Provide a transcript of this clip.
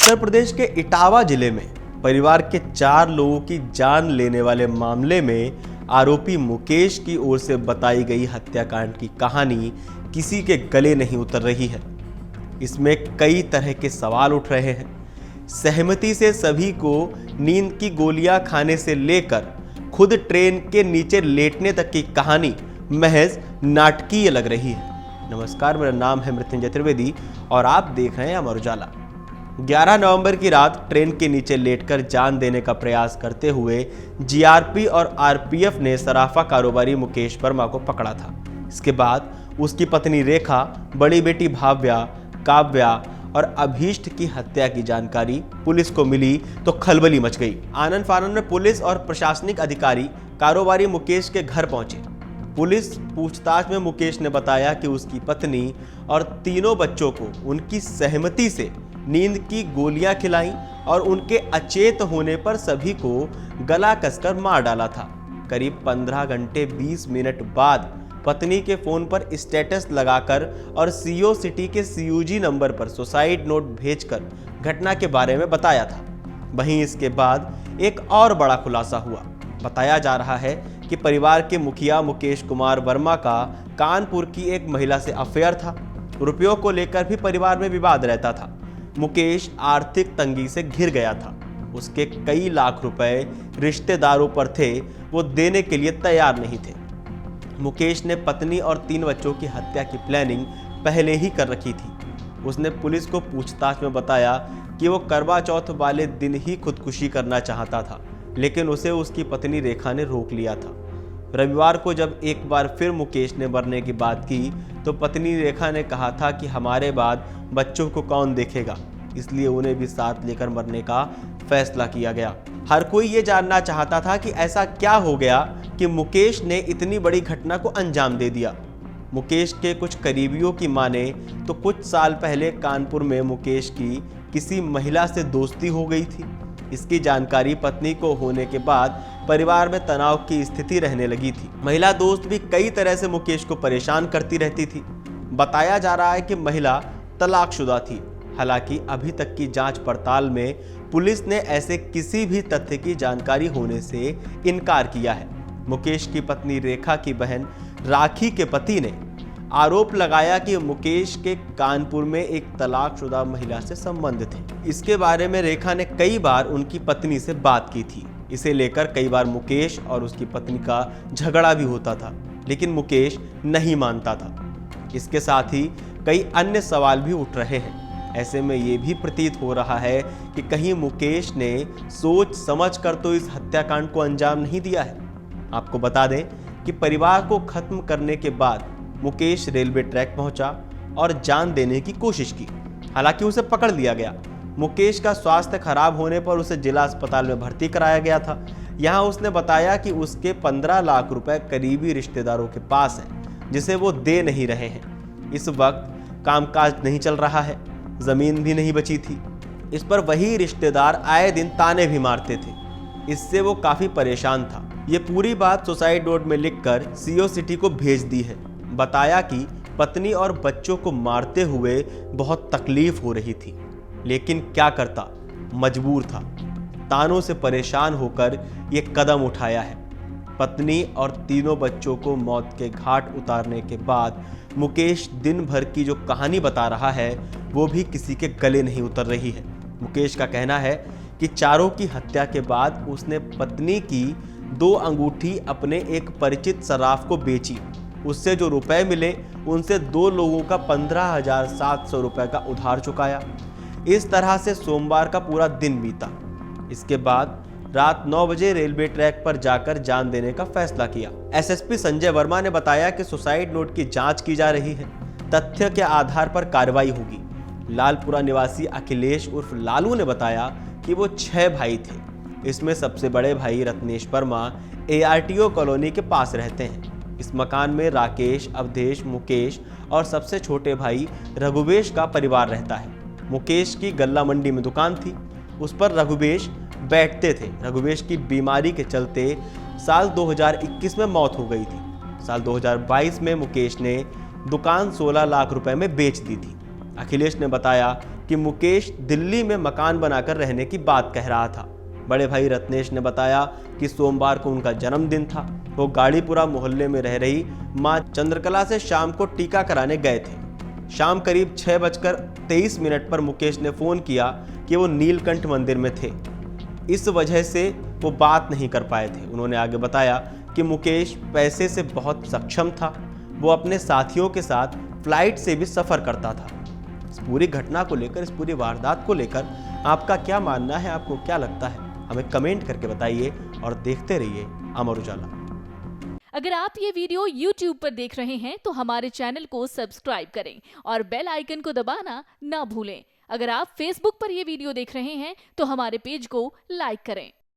उत्तर प्रदेश के इटावा जिले में परिवार के 4 लोगों की जान लेने वाले मामले में आरोपी मुकेश की ओर से बताई गई हत्याकांड की कहानी किसी के गले नहीं उतर रही है। इसमें कई तरह के सवाल उठ रहे हैं। सहमति से सभी को नींद की गोलियां खाने से लेकर खुद ट्रेन के नीचे लेटने तक की कहानी महज नाटकीय लग रही है। नमस्कार, मेरा नाम है मृत्युंजय त्रिवेदी और आप देख रहे हैं अमर उजाला। 11 नवंबर की रात ट्रेन के नीचे लेटकर जान देने का प्रयास करते हुए जीआरपी और आरपीएफ ने सराफा कारोबारी मुकेश वर्मा को पकड़ा था। इसके बाद उसकी पत्नी रेखा, बड़ी बेटी भाव्या, काव्या और अभीष्ट की हत्या की जानकारी पुलिस को मिली तो खलबली मच गई। आनन फानन में पुलिस और प्रशासनिक अधिकारी कारोबारी मुकेश के घर पहुंचे। पुलिस पूछताछ में मुकेश ने बताया कि उसकी पत्नी और तीनों बच्चों को उनकी सहमति से नींद की गोलियां खिलाईं और उनके अचेत होने पर सभी को गला कसकर मार डाला था। करीब 15 घंटे 20 मिनट बाद पत्नी के फोन पर स्टेटस लगाकर और सीओ सिटी के सीयूजी नंबर पर सुसाइड नोट भेजकर घटना के बारे में बताया था। वहीं इसके बाद एक और बड़ा खुलासा हुआ। बताया जा रहा है कि परिवार के मुखिया मुकेश कुमार वर्मा का कानपुर की एक महिला से अफेयर था। रुपयों को लेकर भी परिवार में विवाद रहता था। मुकेश आर्थिक तंगी से घिर गया था। उसके कई लाख रुपए रिश्तेदारों पर थे, वो देने के लिए तैयार नहीं थे। मुकेश ने पत्नी और 3 बच्चों की हत्या की प्लानिंग पहले ही कर रखी थी। उसने पुलिस को पूछताछ में बताया कि वो करवा चौथ वाले दिन ही खुदकुशी करना चाहता था, लेकिन उसे उसकी पत्नी रेखा ने रोक लिया था। रविवार को जब एक बार फिर मुकेश ने मरने की बात की तो पत्नी रेखा ने कहा था कि हमारे बाद बच्चों को कौन देखेगा, इसलिए उन्हें भी साथ लेकर मरने का फैसला किया गया। हर कोई ये जानना चाहता था कि ऐसा क्या हो गया कि मुकेश ने इतनी बड़ी घटना को अंजाम दे दिया। मुकेश के कुछ करीबियों की माने तो कुछ साल पहले कानपुर में मुकेश की किसी महिला से दोस्ती हो गई थी। इसकी जानकारी पत्नी को होने के बाद परिवार में तनाव की स्थिति रहने लगी थी। महिला दोस्त भी कई तरह से मुकेश को परेशान करती रहती थी। बताया जा रहा है कि महिला तलाकशुदा थी। हालांकि अभी तक की जांच पड़ताल में पुलिस ने ऐसे किसी भी तथ्य की जानकारी होने से इनकार किया है। मुकेश की पत्नी रेखा की बहन राखी के पति ने आरोप लगाया कि मुकेश के कानपुर में एक तलाकशुदा महिला से संबंध थे। इसके बारे में रेखा ने कई बार उनकी पत्नी से बात की थी। इसे लेकर कई बार मुकेश और उसकी पत्नी का झगड़ा भी होता था, लेकिन मुकेश नहीं मानता था। इसके साथ ही कई अन्य सवाल भी उठ रहे हैं। ऐसे में ये भी प्रतीत हो रहा है कि कहीं मुकेश ने सोच समझ कर तो इस हत्याकांड को अंजाम नहीं दिया है। आपको बता दें कि परिवार को खत्म करने के बाद मुकेश रेलवे ट्रैक पहुंचा और जान देने की कोशिश की। हालांकि उसे पकड़ लिया गया। मुकेश का स्वास्थ्य खराब होने पर उसे जिला अस्पताल में भर्ती कराया गया था। यहां उसने बताया कि उसके 15 लाख रुपए करीबी रिश्तेदारों के पास हैं, जिसे वो दे नहीं रहे हैं। इस वक्त कामकाज नहीं चल रहा है, जमीन भी नहीं बची थी। इस पर वही रिश्तेदार आए दिन ताने भी मारते थे। इससे वो काफी परेशान था। ये पूरी बात सुसाइड नोट में लिखकर सीओ सिटी को भेज दी है। बताया कि पत्नी और बच्चों को मारते हुए बहुत तकलीफ हो रही थी, लेकिन क्या करता, मजबूर था। तानों से परेशान होकर ये कदम उठाया है। पत्नी और तीनों बच्चों को मौत के घाट उतारने के बाद मुकेश दिन भर की जो कहानी बता रहा है वो भी किसी के गले नहीं उतर रही है। मुकेश का कहना है कि चारों की हत्या के बाद उसने पत्नी की 2 अंगूठी अपने एक परिचित सराफ को बेची। उससे जो रुपए मिले उनसे 2 लोगों का 15,700 रुपए का उधार चुकाया। इस तरह से सोमवार का पूरा दिन बीता। इसके बाद रात 9 बजे रेलवे ट्रैक पर जाकर जान देने का फैसला किया। एसएसपी संजय वर्मा ने बताया कि सुसाइड नोट की जांच की जा रही है। तथ्य के आधार पर कार्रवाई होगी। लालपुरा निवासी अखिलेश उर्फ लालू ने बताया कि वो 6 भाई थे। इसमें सबसे बड़े भाई रत्नेश वर्मा ARTO कॉलोनी के पास रहते हैं। इस मकान में राकेश, अवधेश, मुकेश और सबसे छोटे भाई रघुवेश का परिवार रहता है। मुकेश की गल्ला मंडी में दुकान थी, उस पर रघुवेश बैठते थे। रघुवेश की बीमारी के चलते साल 2021 में मौत हो गई थी। साल 2022 में मुकेश ने दुकान 16 लाख रुपए में बेच दी थी। अखिलेश ने बताया कि मुकेश दिल्ली में मकान बनाकर रहने की बात कह रहा था। बड़े भाई रत्नेश ने बताया कि सोमवार को उनका जन्मदिन था। वो गाड़ीपुरा मोहल्ले में रह रही मां चंद्रकला से शाम को टीका कराने गए थे। शाम करीब 6:23 पर मुकेश ने फोन किया कि वो नीलकंठ मंदिर में थे। इस वजह से वो बात नहीं कर पाए थे। उन्होंने आगे बताया कि मुकेश पैसे से बहुत सक्षम था। वो अपने साथियों के साथ फ्लाइट से भी सफ़र करता था। इस पूरी घटना को लेकर, इस पूरी वारदात को लेकर आपका क्या मानना है? आपको क्या लगता है? हमें कमेंट करके बताइए और देखते रहिए अमर उजाला। अगर आप ये वीडियो YouTube पर देख रहे हैं तो हमारे चैनल को सब्सक्राइब करें और बेल आइकन को दबाना ना भूलें। अगर आप Facebook पर ये वीडियो देख रहे हैं तो हमारे पेज को लाइक करें।